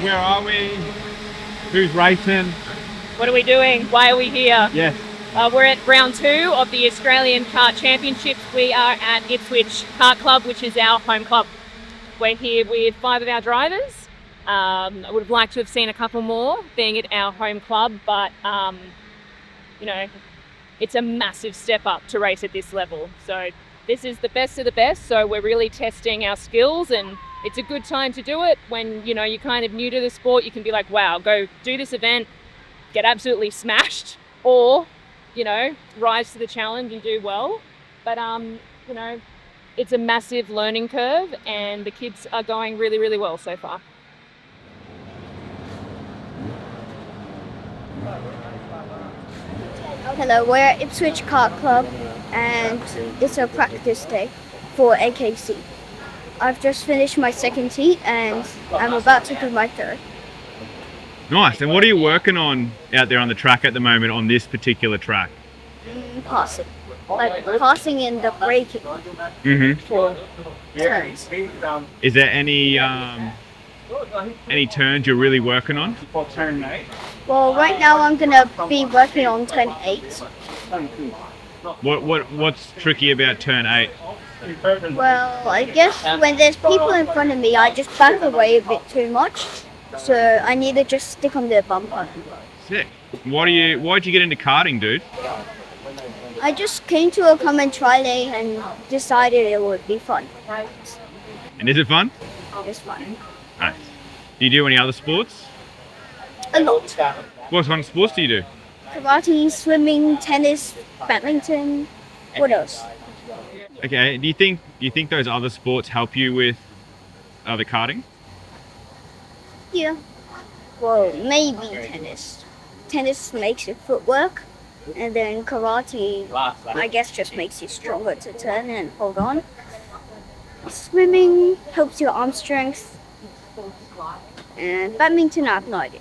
where are we? Who's racing? What are we doing? Why are we here? Yes. We're at round 2 of the Australian Kart Championship. We are at Ipswich Kart Club, which is our home club. We're here with 5 of our drivers. I would have liked to have seen a couple more being at our home club, but you know, it's a massive step up to race at this level. So this is the best of the best. So we're really testing our skills, and it's a good time to do it when, you know, you're kind of new to the sport. You can be like, wow, go do this event, get absolutely smashed, or, you know, rise to the challenge and do well. But, you know, it's a massive learning curve, and the kids are going really, really well so far. Hello, we're at Ipswich Kart Club and it's a practice day for AKC. I've just finished my second heat and I'm about to do my third. Nice. And what are you working on out there on the track at the moment on this particular track? Passing. Like passing in the braking for turns. Is there any turns you're really working on? Well, right now I'm going to be working on turn 8. What's tricky about turn 8? Well, I guess when there's people in front of me, I just back away a bit too much. So I need to just stick on the bumper. Sick. Why'd you get into karting, dude? I just came to a common tri day and decided it would be fun. And is it fun? It's fun. Nice. Do you do any other sports? A lot. What kind of sports do you do? Karate, swimming, tennis, badminton. What else? Okay. Do you think those other sports help you with the karting? Yeah. Well, maybe tennis. Tennis makes your footwork, and then karate, I guess, just makes you stronger to turn and hold on. Swimming helps your arm strength, and badminton, I have no idea.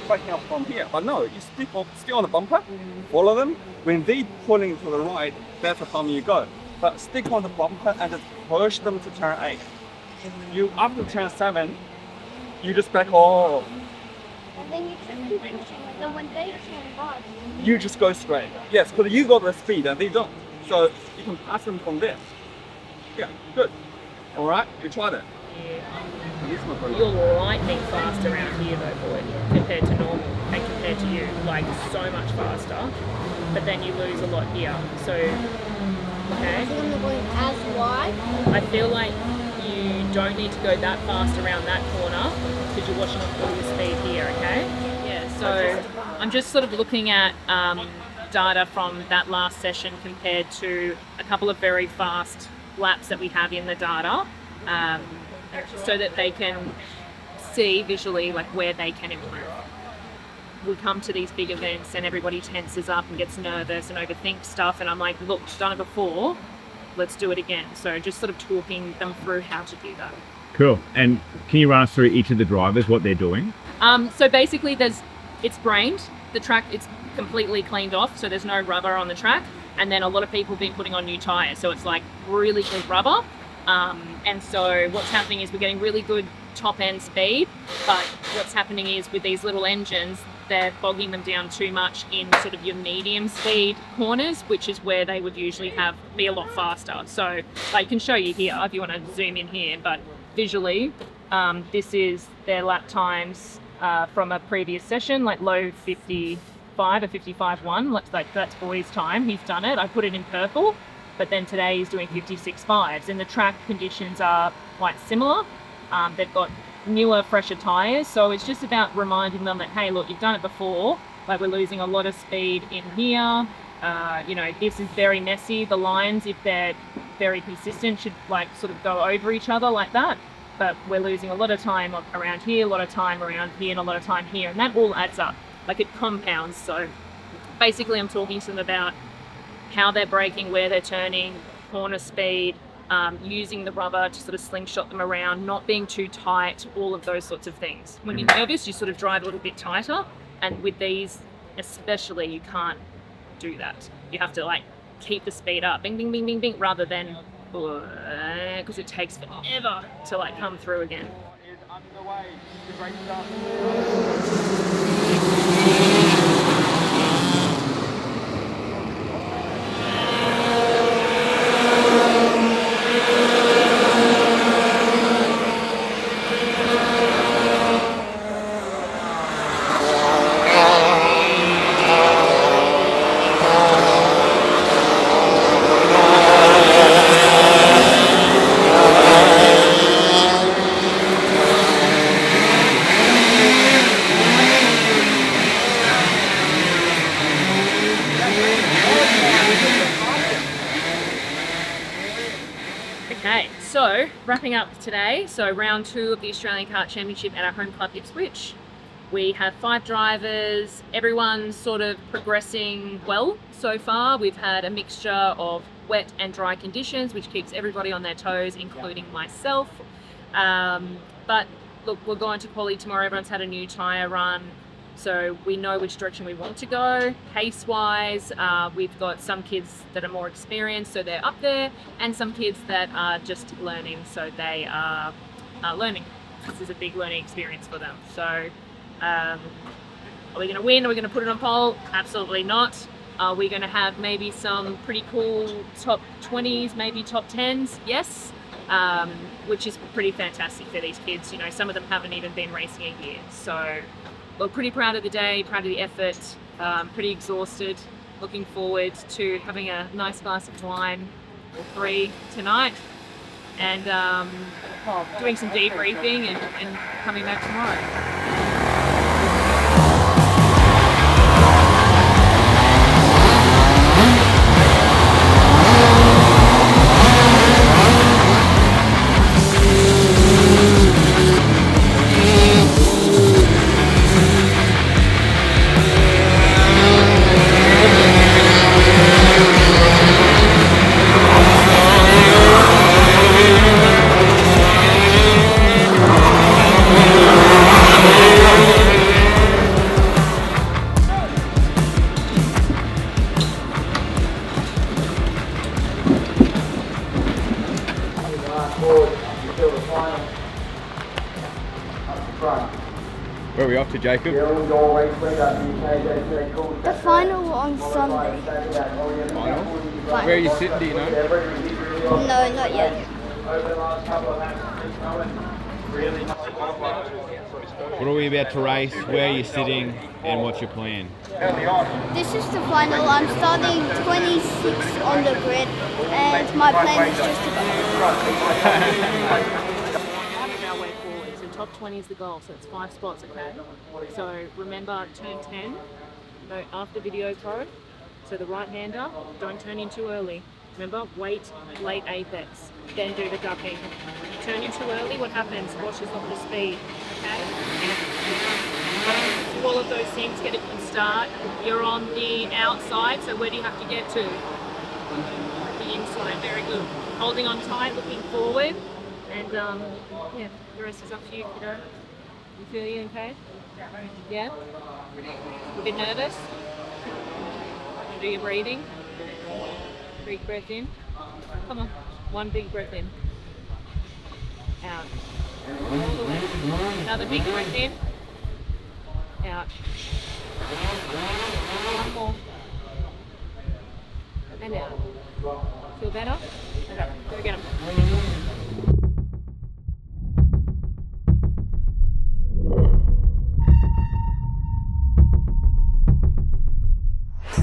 Backing up from here, but no, you stick on the bumper, follow them. When they pulling to the right, that's the time you go. But stick on the bumper and just push them to turn 8. You after turn 7, you just back off. And then you just keep pushing, and when they turn right, You just go straight. Yes, because you got the speed and they don't. So you can pass them from there. Yeah, good. All right, you try that. You're lightning fast around here though, boy, compared to normal and compared to you, like so much faster, but then you lose a lot here. So, okay. I'm not going as wide. I feel like you don't need to go that fast around that corner because you're washing off all your speed here, okay? Yeah, so I'm just sort of looking at data from that last session compared to a couple of very fast laps that we have in the data. So that they can see visually like where they can improve. We come to these big events and everybody tenses up and gets nervous and overthinks stuff, and I'm like, look, you've done it before, let's do it again. So just sort of talking them through how to do that. Cool. And can you run us through each of the drivers, what they're doing? So basically it's brained, the track, it's completely cleaned off, so there's no rubber on the track, and then a lot of people have been putting on new tyres, so it's like really good rubber. And so what's happening is we're getting really good top end speed, but what's happening is with these little engines, they're bogging them down too much in sort of your medium speed corners, which is where they would usually be a lot faster. So I can show you here if you want to zoom in here, but visually, this is their lap times from a previous session, like low 55 or 55.1, like that's boy's time, he's done it. I put it in purple. But then today he's doing 56.5s, and the track conditions are quite similar. They've got newer, fresher tyres, so it's just about reminding them that, hey, look, you've done it before, like we're losing a lot of speed in here, You know, this is very messy. The lines, if they're very consistent, should like sort of go over each other like that. But we're losing a lot of time around here, a lot of time around here, and a lot of time here, and that all adds up. Like it compounds. So basically, I'm talking to them about how they're braking, where they're turning, corner speed, using the rubber to sort of slingshot them around, not being too tight, all of those sorts of things. When you're nervous, you sort of drive a little bit tighter, and with these especially, you can't do that. You have to like keep the speed up, bing, bing, bing, bing, bing, rather than because it takes forever to like come through again. Is underway. The race starts. Okay, so wrapping up today, so round 2 of the Australian Kart Championship at our home club Ipswich. We have 5 drivers, everyone's sort of progressing well so far. We've had a mixture of wet and dry conditions, which keeps everybody on their toes, including myself. But look, we're going to quali tomorrow, everyone's had a new tyre run. So we know which direction we want to go. Pace-wise, we've got some kids that are more experienced, so they're up there, and some kids that are just learning, so they are learning. This is a big learning experience for them. So are we going to win? Are we going to put it on pole? Absolutely not. Are we going to have maybe some pretty cool top 20s, maybe top 10s? Yes. Which is pretty fantastic for these kids. You know, some of them haven't even been racing a year. So we're pretty proud of the day, proud of the effort, pretty exhausted. Looking forward to having a nice glass of wine or 3 tonight, and doing some debriefing and coming back tomorrow. Where are we off to, Jacob? The final on Sunday. Final? Where are you sitting, do you know? No, not yet. What are we about to race? Where are you sitting? And what's your plan? This is the final. I'm starting 26 on the grid, and my plan is just to Our way forward. So top 20 is the goal, so it's 5 spots, okay? So remember, turn 10, no, after video pro. So the right-hander, don't turn in too early. Remember, wait, late apex, then do the ducking. You turn in too early, what happens? Washes off the speed, okay? All of those things get a good start. You're on the outside, so where do you have to get to? The inside, very good. Holding on tight, looking forward, and yeah, the rest is up to you, kiddo. You feeling okay? Yeah? A bit nervous? Do your breathing. Big breath in. Come on. 1 big breath in. Out. All the way. Another big breath in. Out. 1 more. And out. Feel better? Okay, go get them.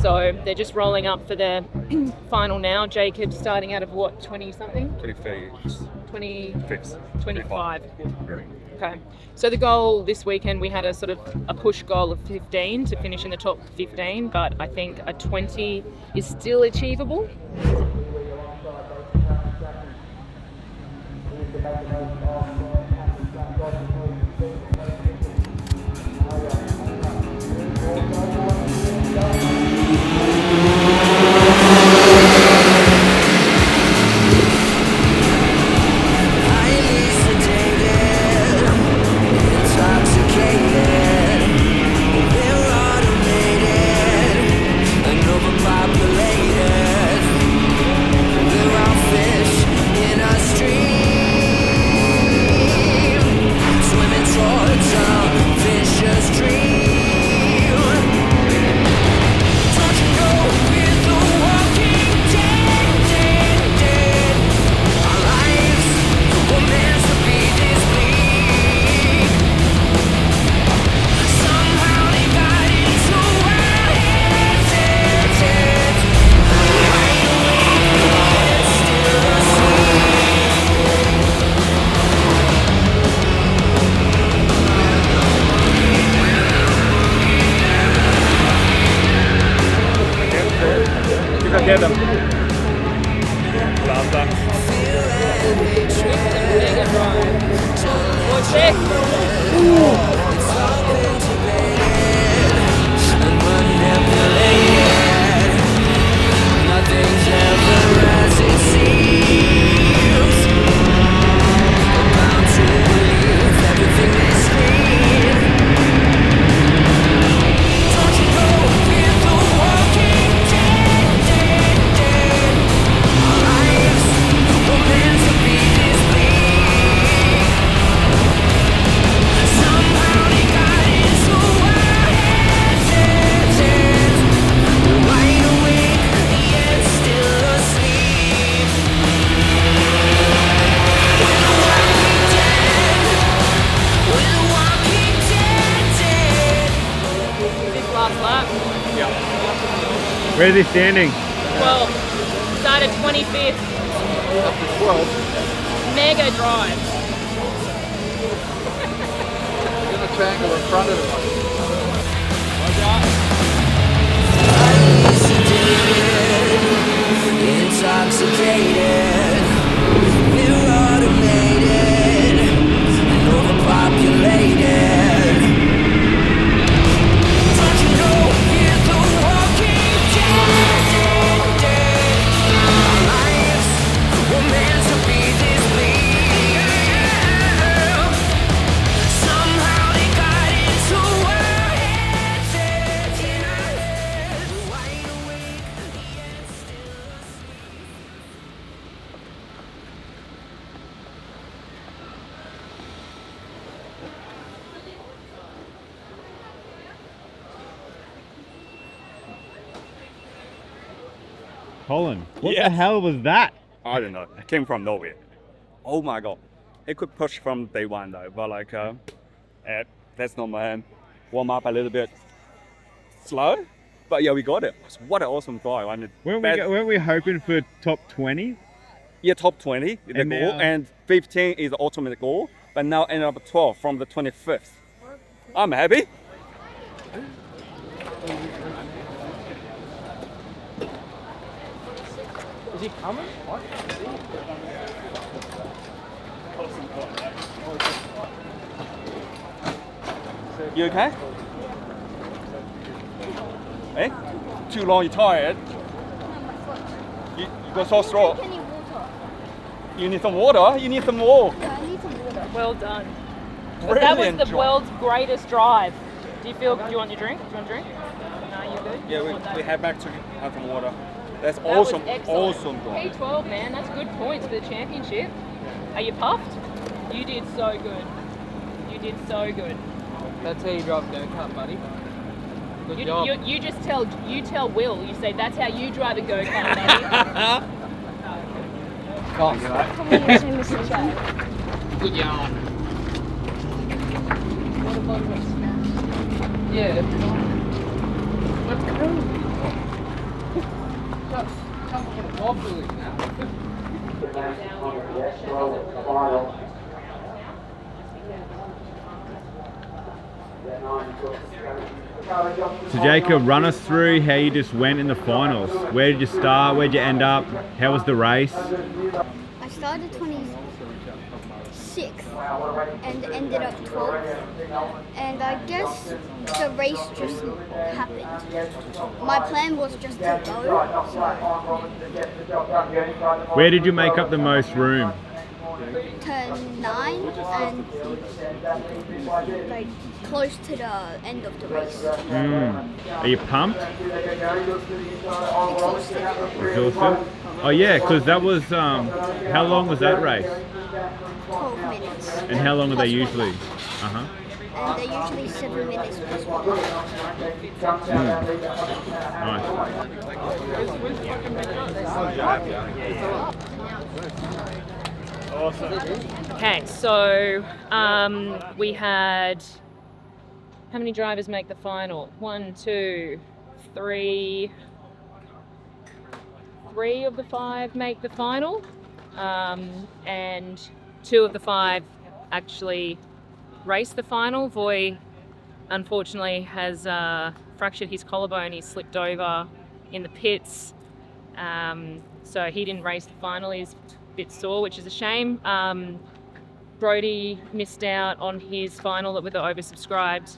So They're just rolling up for their final now. Jacob's starting out of what, 20 something? 25. Okay. So the goal this weekend, we had a sort of a push goal of 15 to finish in the top 15, but I think a 20 is still achievable. Get them. What's this? Nothing's ever as it seems. Bound to believe everything they scream. Don't you know we're the walking dead? Our lives were meant to be this bleak. Somehow they got into our heads. We're wide awake, yet still asleep. We're the walking dead. We're the walking dead. This last lap. Where's he standing? 12. Started 25th. Up to 12. Mega drive. In the triangle in front of them. Intoxicated, we're automated and overpopulated. Don't you know we're the walking dead? Our lives were meant to be this bleak. Somehow they got into our heads, in our heads, wide awake, yet still asleep. Colin, what Yes. the hell was that? I don't know. It came from nowhere. Oh my god. It could push from day one though, but like, that's not my warm up a little bit slow. But yeah, we got it. What an awesome drive. I mean, Weren't we hoping for top 20? yeah, top 20 is the And goal, now- and 15 is the ultimate goal. But now ended up 12 from the 25th. I'm happy. Is he coming? What? You okay? Hey? Too long, you're tired. You got sore throat. Any water? You need some water? You need some more. Yeah, I need some water. Well done. But that was Brilliant the job. world's greatest drive. Do you want your drink? Do you want a drink? No, you good? Yeah, Want that? we head back to have some water. That's That was awesome, excellent. awesome drive. P12, man, that's good points for the championship. Are you puffed? You did so good. You did so good. That's how you drive a go-kart, buddy. Good job. You just tell Will. You say that's how you drive a go-kart, buddy. Cost. Come on, you see me some chat. Good yarn. Yeah. Let's go. Wobbly now. So Jacob, run us through how you just went in the finals. Where did you start? Where did you end up? How was the race? I started 26th and ended up 12th. And I guess the race just happened. My plan was just to go. So Where did you make up the most room? turn 9 and like close to the end of the race. Are you pumped? Exhausted. Exhausted? Oh yeah, because that was, how long was that race? 12 minutes. And how long are they Plus one usually? lap. And they're usually 7 minutes plus 1 lap. Nice. Okay, so we had, how many drivers make the final? 1, 2, 3. 3 of the 5 make the final, and 2 of the 5 actually race the final. Voy, unfortunately, has fractured his collarbone. He slipped over in the pits, so he didn't race the final. He's a bit sore, which is a shame. Brody missed out on his final with the oversubscribed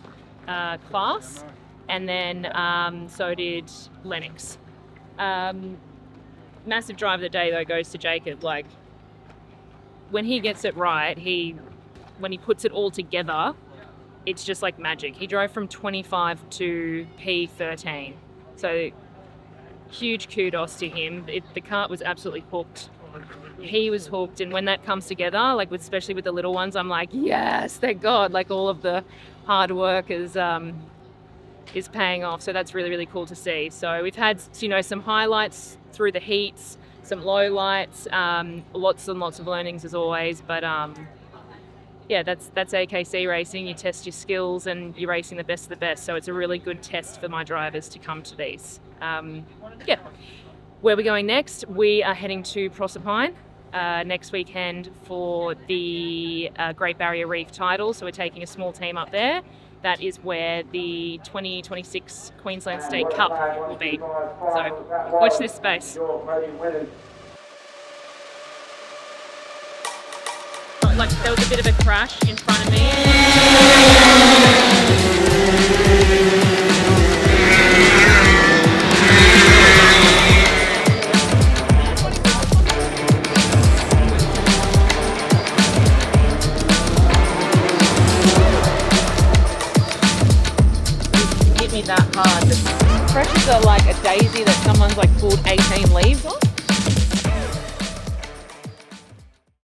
class, and then so did Lennox. Massive drive of the day though goes to Jacob. Like, when he gets it right, when he puts it all together, it's just like magic. He drove from 25 to P13, so huge kudos to him. The kart was absolutely hooked. He was hooked, and when that comes together, like especially with the little ones, I'm like, yes, thank God! Like all of the hard work is paying off. So that's really, really cool to see. So we've had, some highlights through the heats, some lowlights, lots and lots of learnings as always. But yeah, that's AKC racing. You test your skills and you're racing the best of the best. So it's a really good test for my drivers to come to these. Yeah. Where are we going next? We are heading to Proserpine next weekend for the Great Barrier Reef title. So we're taking a small team up there. That is where the 2026 Queensland State Cup will be. So watch this space. Like, there was a bit of a crash in front of me. Hit me that hard. The pressures are like a daisy that someone's like pulled 18 leaves off.